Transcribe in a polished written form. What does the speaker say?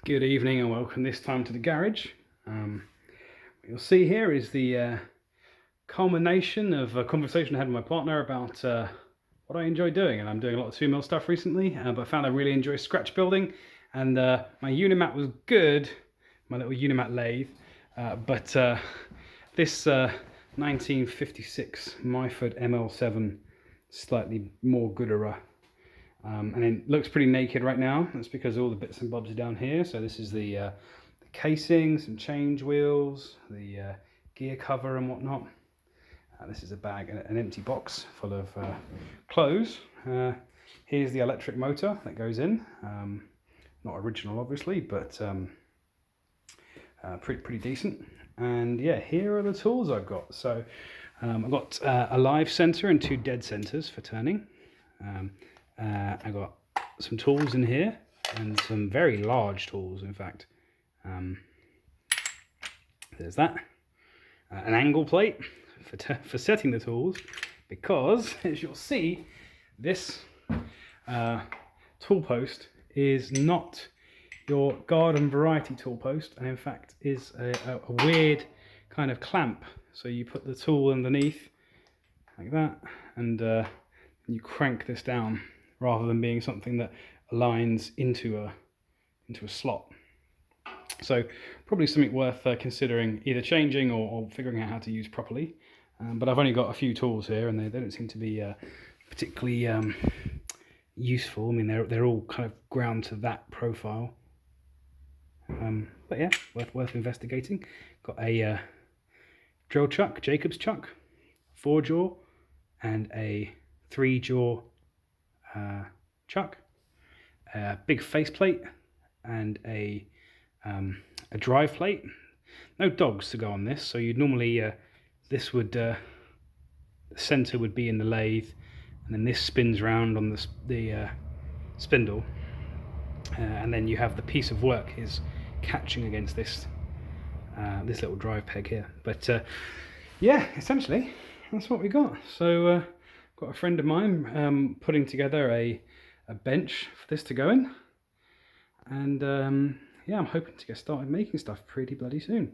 Good evening and welcome this time to the garage. What you'll see here is the culmination of a conversation I had with my partner about what I enjoy doing, and I'm doing a lot of 2mm stuff recently, but I found I really enjoy scratch building, and my Unimat was good, my little Unimat lathe, but this 1956 Myford ML7 slightly more gooder. And it looks pretty naked right now. That's because all the bits and bobs are down here. So this is the casing, some change wheels, the gear cover and whatnot. This is a bag, an empty box full of clothes. Here's the electric motor that goes in. Not original, obviously, but pretty decent. And yeah, here are the tools I've got. So I've got a live center and two dead centers for turning. I got some tools in here, and some very large tools, in fact. There's that. An angle plate for setting the tools, because, as you'll see, this tool post is not your garden variety tool post, and in fact is a weird kind of clamp. So you put the tool underneath, like that, and you crank this down, rather than being something that aligns into a slot. So probably something worth considering either changing or figuring out how to use properly. But I've only got a few tools here, and they don't seem to be particularly useful. I mean, they're all kind of ground to that profile. But yeah, worth investigating. Got a drill chuck, Jacob's chuck, 4-jaw, and a 3-jaw chuck, a big faceplate, and a drive plate. No dogs to go on this, so you'd normally this would the center would be in the lathe, and then this spins round on the spindle, and then you have the piece of work is catching against this this little drive peg here. But yeah, essentially that's what we got. So got a friend of mine putting together a bench for this to go in, and yeah, I'm hoping to get started making stuff pretty bloody soon.